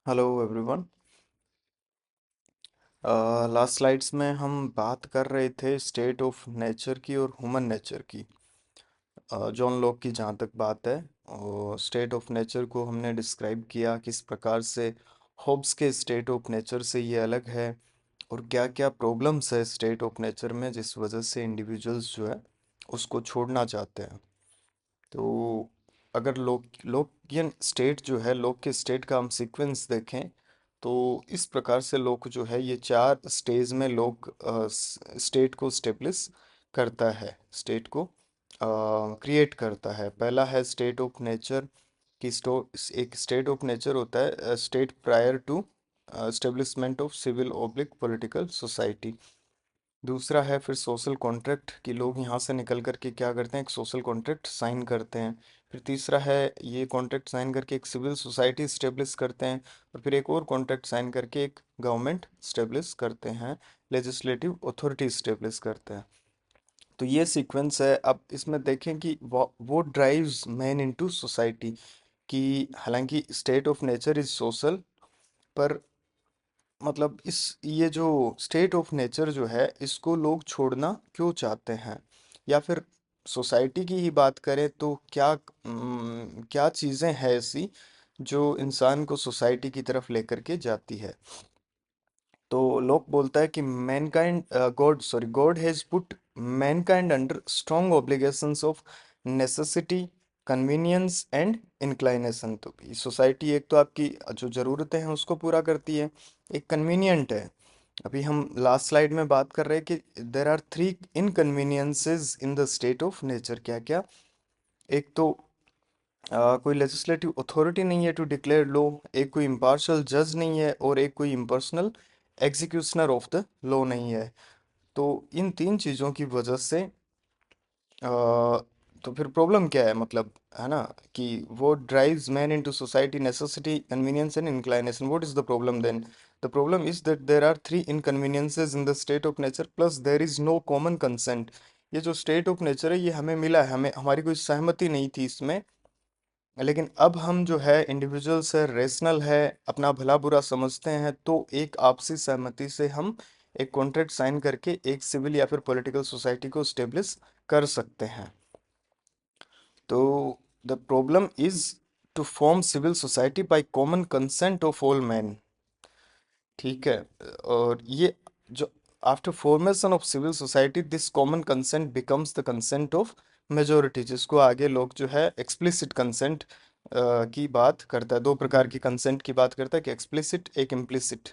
Hello everyone. Last slides में हम बात कर रहे थे स्टेट ऑफ नेचर की और ह्यूमन नेचर की। जॉन लॉक की जहाँ तक बात है, और स्टेट ऑफ नेचर को हमने डिस्क्राइब किया किस प्रकार से हॉब्स के स्टेट ऑफ नेचर से ये अलग है, और क्या क्या प्रॉब्लम्स है स्टेट ऑफ नेचर में जिस वजह से इंडिविजुअल्स जो है उसको छोड़ना चाहते हैं। तो अगर लोकियन स्टेट जो है, लोक के स्टेट का हम सीक्वेंस देखें तो इस प्रकार से लोक जो है ये चार स्टेज में लोक स्टेट को स्टेब्लिश करता है, स्टेट को क्रिएट करता है। पहला है स्टेट ऑफ नेचर की स्टो एक स्टेट ऑफ नेचर होता है state prior to establishment of civil oblique political society. दूसरा है फिर सोशल कॉन्ट्रैक्ट कि लोग यहाँ से निकल करके क्या करते हैं, एक सोशल कॉन्ट्रैक्ट साइन करते हैं। फिर तीसरा है ये कॉन्ट्रैक्ट साइन करके एक सिविल सोसाइटी स्टेब्लिश करते हैं, और फिर एक और कॉन्ट्रैक्ट साइन करके एक गवर्नमेंट स्टेब्लिश करते हैं, लेजिस्लेटिव अथॉरिटी स्टेब्लिश करते हैं। तो ये सीक्वेंस है। अब इसमें देखें कि वो ड्राइव्स मैन इनटू सोसाइटी, कि हालांकि state of nature is social, पर मतलब इस ये जो स्टेट ऑफ नेचर जो है इसको लोग छोड़ना क्यों चाहते हैं, या फिर सोसाइटी की ही बात करें तो क्या चीज़ें हैं ऐसी जो इंसान को सोसाइटी की तरफ लेकर के जाती है। तो लोग बोलता है कि Mankind God has put Mankind under strong obligations of necessity, convenience and inclination. तो सोसाइटी एक तो आपकी जो ज़रूरतें हैं उसको पूरा करती है, एक कन्वीनियंट है। अभी हम लास्ट स्लाइड में बात कर रहे हैं कि there are three inconveniences in the state of nature. क्या क्या? एक तो कोई लेजिस्लेटिव अथॉरिटी नहीं है टू डिक्लेयर लॉ, एक कोई इम्पार्शियल जज नहीं है, और एक कोई impersonal executioner of the law नहीं है। तो इन तीन चीज़ों की वजह से तो फिर प्रॉब्लम क्या है, मतलब है ना, कि वो drives man into society, necessity, convenience and inclination. What is the problem then? The problem is that there are three inconveniences in the state of nature plus there is no common consent. ये जो state of nature है ये हमें मिला है, हमें हमारी कोई सहमति नहीं थी इसमें, लेकिन अब हम जो है इंडिविजुअल्स है, रेशनल है, अपना भला बुरा समझते हैं, तो एक आपसी सहमति से हम एक कॉन्ट्रैक्ट साइन करके एक सिविल या फिर पॉलिटिकल सोसाइटी को स्टेब्लिश कर सकते हैं। तो the problem is to form civil society by common consent of all man. ठीक है। और ये जो after formation of civil society this common consent becomes the consent of majority, जिसको आगे लोग जो है एक्सप्लिसिट कंसेंट की बात करता है। दो प्रकार की कंसेंट की बात करता है, कि एक्सप्लिसिट एक इम्प्लिसिट।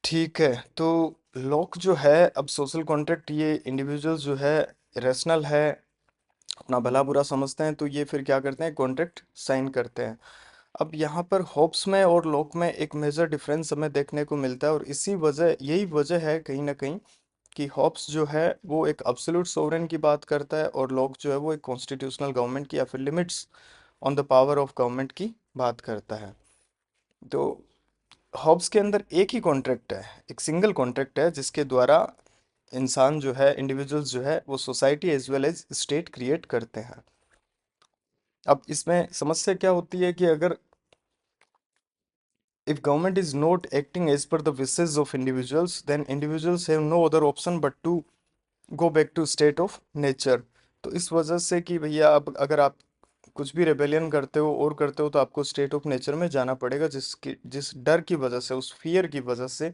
ठीक है। तो लॉक जो है, अब सोशल कॉन्ट्रैक्ट, ये इंडिविजुअल्स जो है रेशनल है, अपना भला बुरा समझते हैं, तो ये फिर क्या करते हैं, कॉन्ट्रैक्ट साइन करते हैं। अब यहाँ पर होप्स में और लॉक में एक मेजर डिफरेंस हमें देखने को मिलता है, और इसी वजह यही वजह है कहीं ना कहीं कि होप्स जो है वो एक अब्सोल्यूट सोवरेन की बात करता है, और लॉक जो है वो एक कॉन्स्टिट्यूशनल गवर्नमेंट की या फिर limits on the power of government की बात करता है। तो हॉब्स के अंदर एक ही कॉन्ट्रैक्ट है, एक सिंगल कॉन्ट्रैक्ट है, जिसके द्वारा इंसान जो है, इंडिविजुअल्स जो है, वो society as well as state create करते हैं। अब इसमें समस्या क्या होती है कि अगर if government is not acting as per the wishes of individuals, then individuals have no other option but to go back to state of nature। तो इस वजह से कि भैया अब अगर आप कुछ भी रेबेलियन करते हो और करते हो तो आपको स्टेट ऑफ नेचर में जाना पड़ेगा, जिस डर की वजह से, उस फियर की वजह से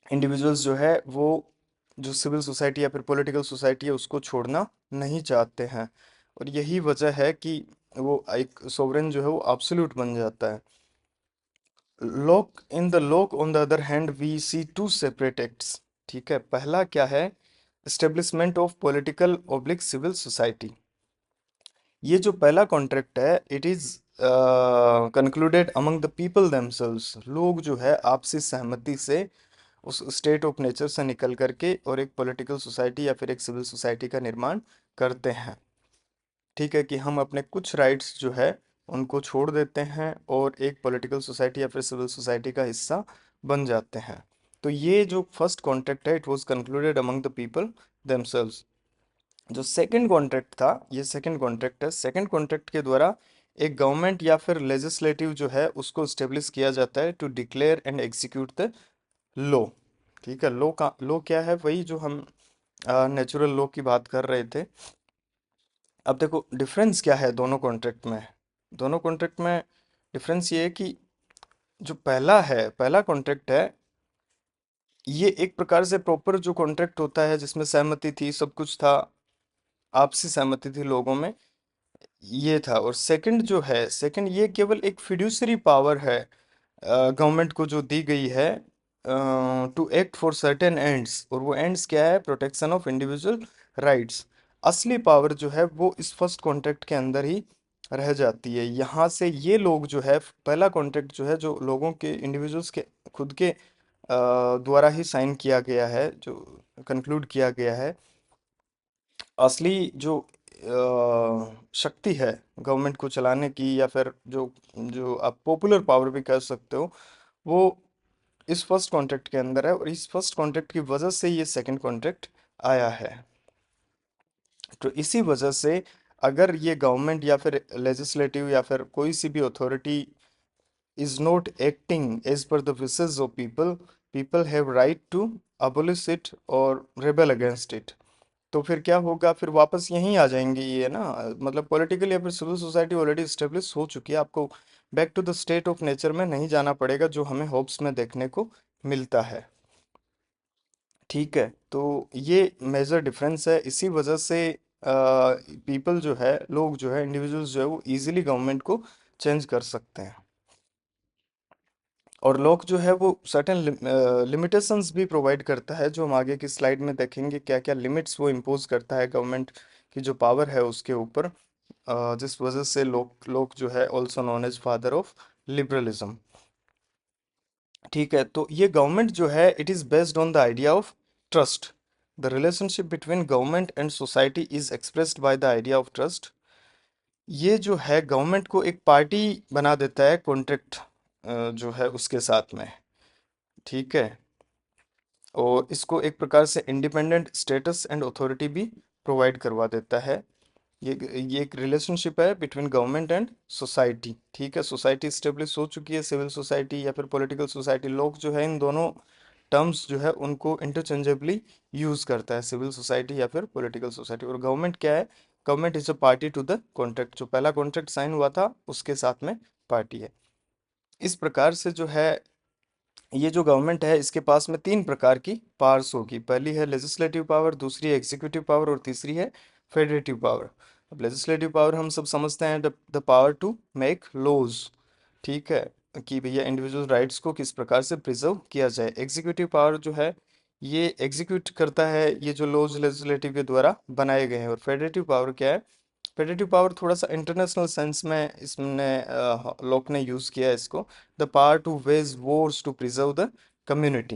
इंडिविजुअल्स जो है वो जो सिविल सोसाइटी या फिर पॉलिटिकल सोसाइटी है उसको छोड़ना नहीं चाहते हैं। और यही वजह है कि वो एक सोवरेन जो है वो एब्सोल्यूट बन जाता है। Locke in the Locke on the other hand we see two separate acts. ठीक है। पहला क्या है, establishment of political oblique civil society. ये जो पहला कॉन्ट्रैक्ट है, it is concluded among the people themselves. लोग जो है आपसी सहमति से उस स्टेट ऑफ नेचर से निकल करके और एक पॉलिटिकल सोसाइटी या फिर एक सिविल सोसाइटी का निर्माण करते हैं। ठीक है, कि हम अपने कुछ राइट्स जो है उनको छोड़ देते हैं और एक पॉलिटिकल सोसाइटी या फिर सिविल सोसाइटी का हिस्सा बन जाते हैं। तो ये जो फर्स्ट कॉन्ट्रैक्ट है, it was concluded among the people themselves. जो सेकंड कॉन्ट्रैक्ट था, ये सेकंड कॉन्ट्रैक्ट है। सेकंड कॉन्ट्रैक्ट के द्वारा एक गवर्नमेंट या फिर लेजिस्लेटिव जो है उसको स्टेब्लिश किया जाता है to declare and execute the law. ठीक है, लॉ क्या है? वही जो हम नेचुरल लॉ की बात कर रहे थे। अब देखो डिफरेंस क्या है दोनों कॉन्ट्रैक्ट में। दोनों कॉन्ट्रैक्ट में डिफरेंस ये है कि जो पहला कॉन्ट्रैक्ट है, ये एक प्रकार से प्रॉपर जो कॉन्ट्रैक्ट होता है जिसमें सहमति थी, सब कुछ था, आपसी सहमति थी लोगों में, ये था। और सेकंड जो है, सेकंड ये केवल एक फिड्यूसरी पावर है गवर्नमेंट को जो दी गई है to act for certain ends. और वो एंड्स क्या है? Protection of individual rights. असली पावर जो है वो इस फर्स्ट कॉन्ट्रैक्ट के अंदर ही रह जाती है। यहाँ से ये लोग जो है, पहला कॉन्ट्रैक्ट जो है जो लोगों के, इंडिविजुअल्स के खुद के द्वारा ही साइन किया गया है, जो कंक्लूड किया गया है। असली जो शक्ति है गवर्नमेंट को चलाने की, या फिर जो जो आप पॉपुलर पावर भी कह सकते हो, वो इस फर्स्ट कॉन्ट्रैक्ट के अंदर है। और इस फर्स्ट कॉन्ट्रैक्ट की वजह से ये सेकंड कॉन्ट्रैक्ट आया है। तो इसी वजह से अगर ये गवर्नमेंट या फिर लेजिस्लेटिव या फिर कोई सी भी authority is not acting as per the wishes of people, people have right to abolish it और rebel against it। तो फिर क्या होगा? फिर वापस यहीं आ जाएंगे ये ना, मतलब पॉलिटिकल या फिर सिविल सोसाइटी ऑलरेडी स्टेब्लिश हो चुकी है। आपको back to the state of nature में नहीं जाना पड़ेगा, जो हमें होप्स में देखने को मिलता है। ठीक है, तो ये मेजर डिफरेंस है। इसी वजह से पीपल जो है, लोग जो है, इंडिविजुअल्स जो है, वो इजीली गवर्नमेंट को चेंज कर सकते हैं। और लॉक जो है वो सर्टेन लिमिटेशंस भी प्रोवाइड करता है, जो हम आगे की स्लाइड में देखेंगे क्या क्या लिमिट्स वो इम्पोज करता है गवर्नमेंट की जो पावर है उसके ऊपर। जिस वजह से लोक जो है also known as father of liberalism. ठीक है, तो ये गवर्नमेंट जो है it is based on the idea of trust. The relationship between government and society is expressed by the idea of trust. ये जो है गवर्नमेंट को एक पार्टी बना देता है कॉन्ट्रैक्ट जो है उसके साथ में। ठीक है, और इसको एक प्रकार से इंडिपेंडेंट स्टेटस एंड अथॉरिटी भी प्रोवाइड करवा देता है। ये एक रिलेशनशिप है बिटवीन गवर्नमेंट एंड सोसाइटी। ठीक है, सोसाइटी स्टेब्लिश हो चुकी है, सिविल सोसाइटी या फिर पॉलिटिकल सोसाइटी। लोग जो है इन दोनों टर्म्स जो है उनको इंटरचेंजेबली यूज करता है, सिविल सोसाइटी या फिर पॉलिटिकल सोसाइटी। और गवर्नमेंट क्या है? Government is a party to the contract. जो पहला कॉन्ट्रैक्ट साइन हुआ था उसके साथ में पार्टी है। इस प्रकार से जो है ये जो गवर्नमेंट है इसके पास में तीन प्रकार की पावर्स होगी। पहली है लेजिस्लेटिव पावर, दूसरी है एग्जीक्यूटिव पावर और तीसरी है फेडरेटिव पावर। अब लेजिस्लेटिव पावर हम सब समझते हैं, the power to make laws. ठीक है, कि भैया इंडिविजुअल राइट्स को किस प्रकार से प्रिजर्व किया जाए। एग्जीक्यूटिव पावर जो है ये एग्जीक्यूट करता है ये जो लॉज लेजिस्लेटिव के द्वारा बनाए गए हैं। और फेडरेटिव पावर क्या है? फेडरेटिव पावर थोड़ा सा इंटरनेशनल सेंस में इसने लोक ने यूज किया है इसको। The power to wage wars to preserve the community.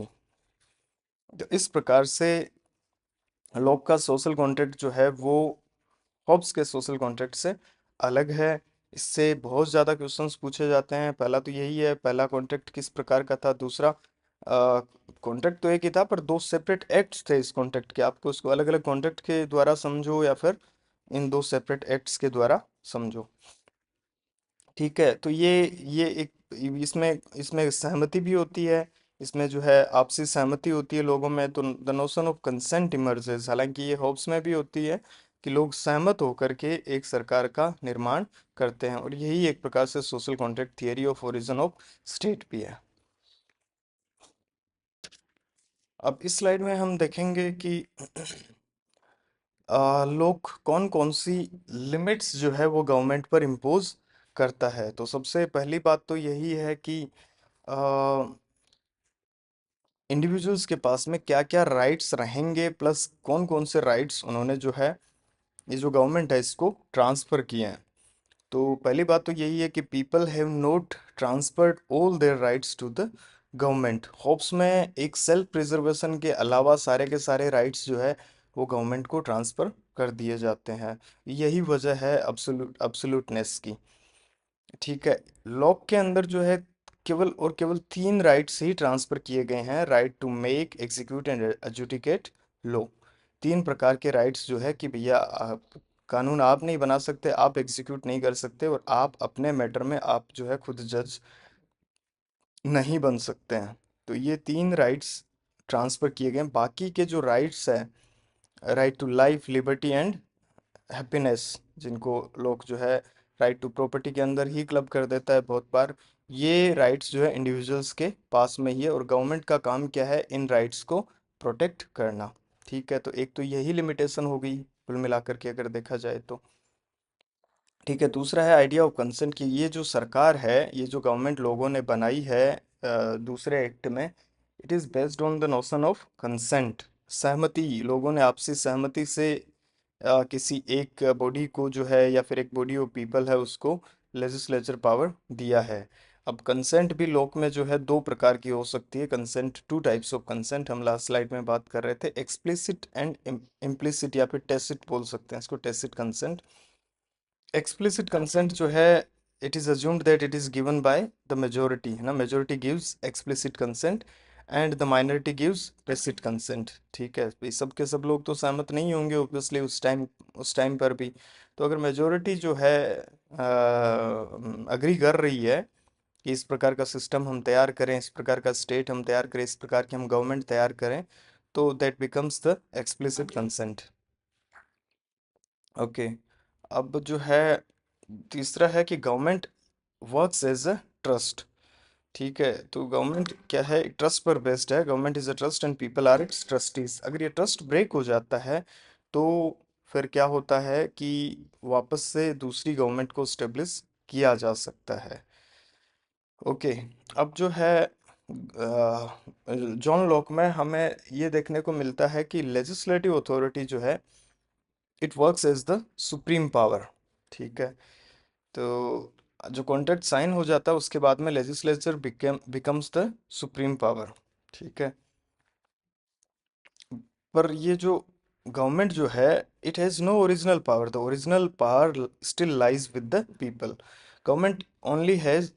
तो इस प्रकार से लोक का सोशल कॉन्ट्रैक्ट जो है वो हॉब्स के सोशल कॉन्ट्रैक्ट से अलग है। इससे बहुत ज़्यादा क्वेश्चंस पूछे जाते हैं। पहला तो यही है, पहला कॉन्ट्रैक्ट किस प्रकार का था। दूसरा, कॉन्ट्रैक्ट तो एक ही था पर दो सेपरेट एक्ट्स थे इस कॉन्ट्रैक्ट के। आपको इसको अलग अलग कॉन्ट्रैक्ट के द्वारा समझो या फिर इन दो सेपरेट एक्ट्स के द्वारा समझो। ठीक है, तो ये एक, इसमें इसमें सहमति भी होती है। इसमें जो है आपसी सहमति होती है लोगों में, तो the notion of consent emerges. हालांकि ये होप्स में भी होती है कि लोग सहमत होकर के एक सरकार का निर्माण करते हैं। और यही एक प्रकार से social contract theory of origin of state भी है। अब इस स्लाइड में हम देखेंगे कि लोग कौन कौन सी लिमिट्स जो है वो गवर्नमेंट पर इम्पोज करता है। तो सबसे पहली बात तो यही है कि इंडिविजुअल्स के पास में क्या क्या राइट्स रहेंगे, प्लस कौन कौन से राइट्स उन्होंने जो है, ये जो गवर्नमेंट है इसको ट्रांसफ़र किए हैं। तो पहली बात तो यही है कि people have not transferred all their rights to the government. Hobbes में एक सेल्फ प्रिजर्वेशन के अलावा सारे के सारे राइट्स जो है वो गवर्नमेंट को ट्रांसफ़र कर दिए जाते हैं। यही वजह है अब्सोल्यूटनेस की। ठीक है, लॉक के अंदर जो है केवल और केवल तीन राइट्स ही ट्रांसफर किए गए हैं। Right to make, execute and adjudicate law. तीन प्रकार के राइट्स जो है कि भैया कानून आप नहीं बना सकते, आप एग्जीक्यूट नहीं कर सकते, और आप अपने मैटर में आप जो है खुद जज नहीं बन सकते हैं। तो ये तीन राइट्स ट्रांसफर किए गए हैं। बाकी के जो राइट्स हैं, right to life, liberty and happiness, जिनको लोग जो है राइट टू प्रॉपर्टी के अंदर ही क्लब कर देता है बहुत बार, ये राइट्स जो है इंडिविजुअल्स के पास में ही है, और गवर्नमेंट का काम क्या है, इन राइट्स को प्रोटेक्ट करना। ठीक है, तो एक तो यही लिमिटेशन हो गई कुल मिलाकर के अगर देखा जाए तो। ठीक है, दूसरा है आइडिया ऑफ कंसेंट की। ये जो सरकार है, ये जो गवर्नमेंट लोगों ने बनाई है दूसरे एक्ट में, it is based on the notion of consent, सहमति। लोगों ने आपसी सहमति से किसी एक बॉडी को जो है, या फिर एक बॉडी ऑफ पीपल है, उसको लेजिस्लेचर पावर दिया है। अब कंसेंट भी लोक में जो है दो प्रकार की हो सकती है। Consent, two types of consent, हम लास्ट स्लाइड में बात कर रहे थे, एक्सप्लिसिट एंड इम्प्लिसिट, या फिर टेसिट बोल सकते हैं इसको, टेसिट कंसेंट। एक्सप्लिसिट कंसेंट जो है, it is assumed that it is given by the majority, है ना, majority gives explicit consent and the minority gives tacit consent. ठीक है, भाई सब के सब लोग तो सहमत नहीं होंगे ऑब्वियसली उस टाइम पर भी। तो अगर मेजोरिटी जो है अग्री कर रही है कि इस प्रकार का सिस्टम हम तैयार करें, इस प्रकार का स्टेट हम तैयार करें, इस प्रकार की हम गवर्नमेंट तैयार करें, तो that becomes the explicit consent. Okay, अब जो है तीसरा है कि government works as a trust. ठीक है, तो गवर्नमेंट क्या है, ट्रस्ट पर बेस्ड है। Government is a trust and people are its trustees. अगर ये ट्रस्ट ब्रेक हो जाता है तो फिर क्या होता है कि वापस से दूसरी गवर्नमेंट को स्टेब्लिश किया जा सकता है। ओके, अब जो है जॉन लॉक में हमें ये देखने को मिलता है कि लेजिस्लेटिव अथॉरिटी जो है, it works as the supreme power. ठीक है, तो जो कॉन्ट्रैक्ट साइन हो जाता है उसके बाद में legislature becomes the supreme power. ठीक है, पर ये जो गवर्नमेंट जो है, it has no original power, the original power still lies with the people. Government only have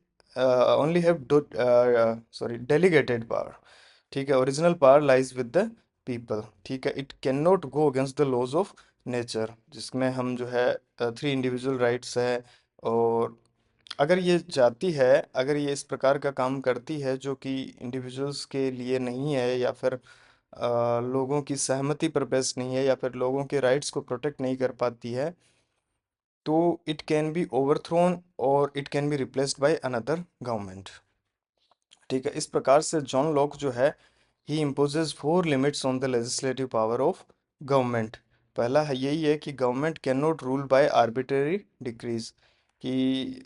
sorry delegated power. ठीक है, original power lies with the people. ठीक है, it can not go against the laws of nature, जिसमें हम जो है three individual rights है। और अगर ये जाती है, अगर ये इस प्रकार का काम करती है जो कि इंडिविजुअल्स के लिए नहीं है, या फिर लोगों की सहमति पर बेस्ड नहीं है, या फिर लोगों के राइट्स को प्रोटेक्ट नहीं कर पाती है, तो इट कैन बी ओवरथ्रोन और it can be replaced by another government. ठीक है, इस प्रकार से जॉन लॉक जो है, he imposes four limits on the legislative power of government. पहला है यही है कि government can not rule by arbitrary decrees, कि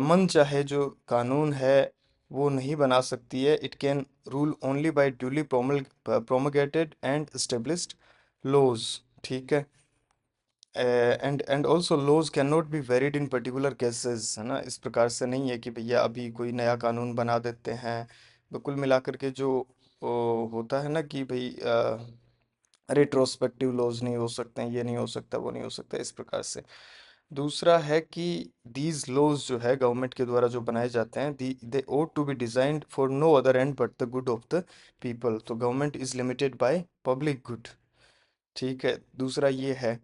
मन चाहे जो कानून है वो नहीं बना सकती है। It can rule only by duly promulgated and established laws. ठीक है, and also laws can not be varied in particular cases, है ना। इस प्रकार से नहीं है कि भैया अभी कोई नया कानून बना देते हैं। तो कुल मिलाकर के जो होता है ना कि भाई रेट्रोस्पेक्टिव लॉज नहीं हो सकते हैं, ये नहीं हो सकता, वो नहीं हो सकता, इस प्रकार से। दूसरा है कि दीज लॉज जो है गवर्नमेंट के द्वारा जो बनाए जाते हैं, they ought to be designed for no other end but the good of the people. तो government is limited by public good. ठीक है, दूसरा ये है।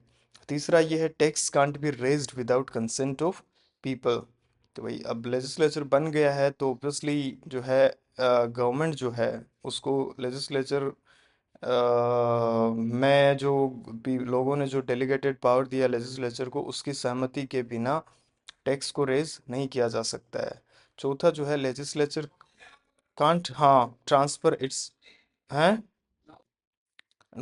तीसरा ये है, tax can't be raised without consent of people. तो भाई अब लेजिस्लेचर बन गया है तो ऑब्वियसली जो है गवर्नमेंट जो है उसको लेजिस्लेचर में जो भी लोगों ने जो डेलीगेटेड पावर दिया लेजिस्लेचर को, उसकी सहमति के बिना टैक्स को रेज नहीं किया जा सकता है। चौथा जो है, लेजिस्लेचर कांट, हाँ, ट्रांसफर इट्स हैं।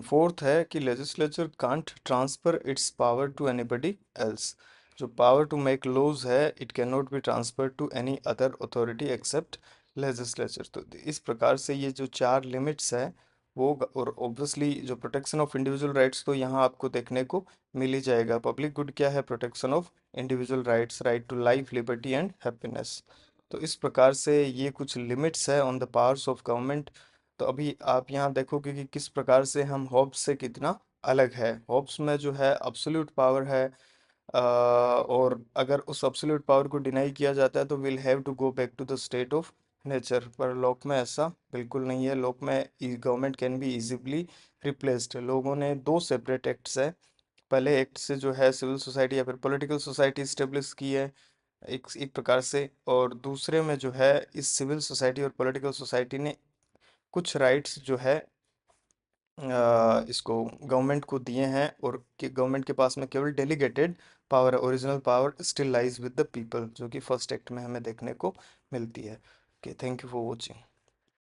फोर्थ है कि legislature can't transfer its power to anybody else. जो पावर टू मेक लॉज है, it can not be transfer to any other authority except legislature. तो इस प्रकार से ये जो चार लिमिट्स है वो और ऑब्वियसली जो प्रोटेक्शन ऑफ इंडिविजुअल राइट्स, तो यहाँ आपको देखने को मिल ही जाएगा। पब्लिक गुड क्या है, protection of individual rights, right to life, liberty and happiness. तो इस प्रकार से ये कुछ लिमिट्स है on the powers of government. तो अभी आप यहाँ देखोगे कि किस प्रकार से हम हॉब्स से कितना अलग है। हॉब्स में जो है अब्सोल्यूट पावर है, और अगर उस अब्सोल्यूट पावर को डिनाई किया जाता है तो will have to go back to the state of nature. पर लॉक में ऐसा बिल्कुल नहीं है। लॉक में government can be easily replaced. लोगों ने दो सेपरेट एक्ट्स है, पहले एक्ट से जो है सिविल सोसाइटी या फिर पॉलिटिकल सोसाइटी स्टेब्लिश की है एक एक प्रकार से, और दूसरे में जो है इस सिविल सोसाइटी और पॉलिटिकल सोसाइटी ने कुछ राइट्स जो है इसको गवर्नमेंट को दिए हैं, और कि गवर्नमेंट के पास में केवल डेलीगेटेड पावर है, original power still lies with the people, जो कि फर्स्ट एक्ट में हमें देखने को मिलती है। Okay, thank you for watching.